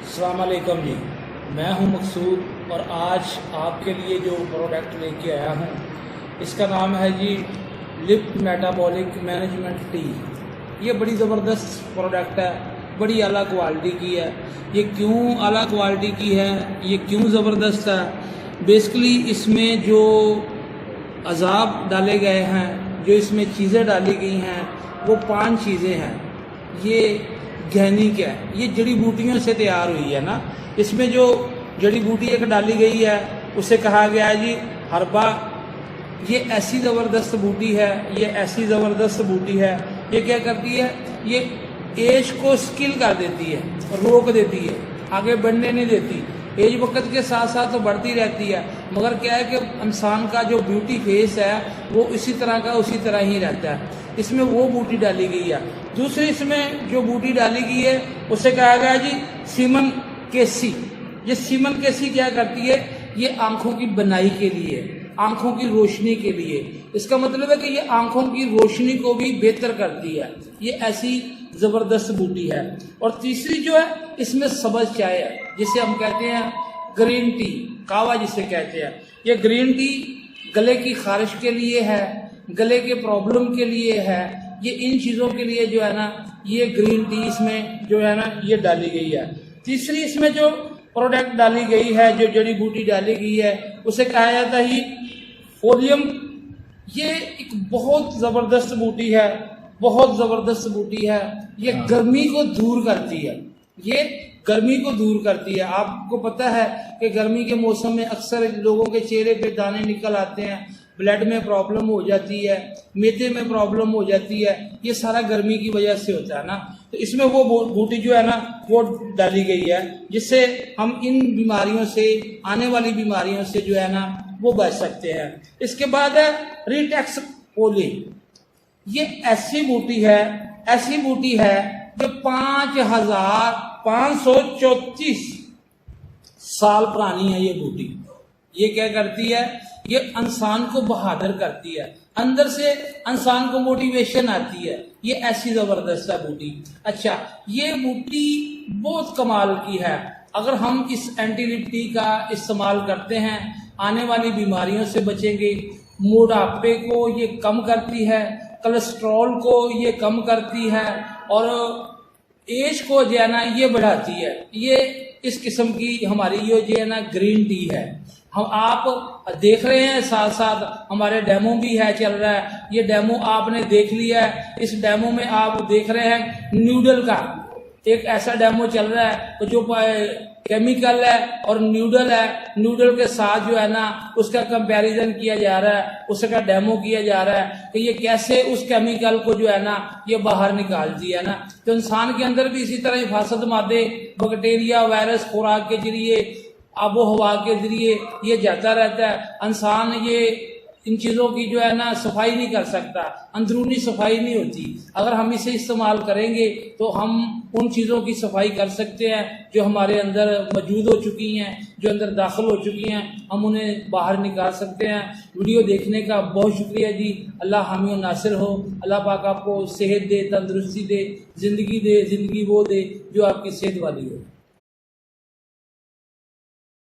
अस्सलाम वालेकुम जी, मैं हूं मकसूद और आज आपके लिए जो प्रोडक्ट लेके आया हूं इसका नाम है जी लिफ्ट मेटाबॉलिक मैनेजमेंट टी। ये बड़ी ज़बरदस्त प्रोडक्ट है, बड़ी आला क्वालिटी की है। ये क्यों आला क्वालिटी की है, ये क्यों ज़बरदस्त है? बेसिकली इसमें जो अज़ाब डाले गए हैं, जो इसमें चीज़ें डाली गई हैं वो 5 चीज़ें हैं। ये गहनिक है, ये जड़ी बूटियों से तैयार हुई है ना। इसमें जो जड़ी बूटी एक डाली गई है उसे कहा गया है जी हर्बा। ये ऐसी ज़बरदस्त बूटी है, ये ऐसी ज़बरदस्त बूटी है, ये क्या करती है, ये एज को स्किल कर देती है, रोक देती है, आगे बढ़ने नहीं देती। एज वक्त के साथ साथ तो बढ़ती रहती है, मगर क्या है कि इंसान का जो ब्यूटी फेस है वो इसी तरह का उसी तरह ही रहता है। इसमें वो बूटी डाली गई है। दूसरी इसमें जो बूटी डाली गई है उसे कहा गया जी सीमन केसी। ये सीमन केसी क्या करती है, ये आंखों की बनाई के लिए, आंखों की रोशनी के लिए। इसका मतलब है कि ये आंखों की रोशनी को भी बेहतर करती है। ये ऐसी ज़बरदस्त बूटी है। और तीसरी जो है इसमें सब्ज़ चाय है, जिसे हम कहते हैं ग्रीन टी, कावा जिसे कहते हैं। ये ग्रीन टी गले की खारिश के लिए है, गले के प्रॉब्लम के लिए है। ये इन चीज़ों के लिए जो है ना, ये ग्रीन टी इसमें जो है ना ये डाली गई है। तीसरी इसमें जो प्रोडक्ट डाली गई है, जो जड़ी बूटी डाली गई है उसे कहा जाता है फोलियम। ये एक बहुत ज़बरदस्त बूटी है, बहुत ज़बरदस्त बूटी है। ये गर्मी को दूर करती है, ये गर्मी को दूर करती है। आपको पता है कि गर्मी के मौसम में अक्सर लोगों के चेहरे पे दाने निकल आते हैं, ब्लड में प्रॉब्लम हो जाती है, मैदे में प्रॉब्लम हो जाती है। ये सारा गर्मी की वजह से होता है ना। तो इसमें वो बूटी जो है ना वो डाली गई है, जिससे हम इन बीमारियों से, आने वाली बीमारियों से जो है ना वो बच सकते हैं। इसके बाद है रिटेक्स पोली। ये ऐसी बूटी है, ऐसी बूटी है जो 5534 साल पुरानी है। ये बूटी ये क्या करती है, ये इंसान को बहादुर करती है, अंदर से इंसान को मोटिवेशन आती है। ये ऐसी ज़बरदस्त है बूटी। अच्छा, ये बूटी बहुत कमाल की है। अगर हम इस एंटी लिफ्ट टी का इस्तेमाल करते हैं, आने वाली बीमारियों से बचेंगे। मोटापे को ये कम करती है, कोलेस्ट्रॉल को ये कम करती है, और एज को जो है ना ये बढ़ाती है। ये इस किस्म की हमारी ये जो है ना ग्रीन टी है। हम आप देख रहे हैं, साथ साथ हमारे डेमो भी है, चल रहा है। ये डेमो आपने देख लिया है। इस डेमो में आप देख रहे हैं न्यूडल का एक ऐसा डेमो चल रहा है जो केमिकल है और न्यूडल है। न्यूडल के साथ जो है ना उसका कंपैरिजन किया जा रहा है, उसका डेमो किया जा रहा है कि ये कैसे उस केमिकल को जो है ना ये बाहर निकालती है ना। तो इंसान के अंदर भी इसी तरह हिफाजत मादे, बैक्टीरिया, वायरस खुराक के जरिए, आबो हवा के जरिए ये जाता रहता है। इंसान ये इन चीज़ों की जो है ना सफाई नहीं कर सकता, अंदरूनी सफाई नहीं होती। अगर हम इसे इस्तेमाल करेंगे तो हम उन चीज़ों की सफाई कर सकते हैं जो हमारे अंदर मौजूद हो चुकी हैं, जो अंदर दाखिल हो चुकी हैं, हम उन्हें बाहर निकाल सकते हैं। वीडियो देखने का बहुत शुक्रिया जी। अल्लाह हामी और नासिर हो। अल्लाह पाक आपको सेहत दे, तंदुरुस्ती दे, ज़िंदगी दे, ज़िंदगी वो दे जो आपकी सेहत वाली हो।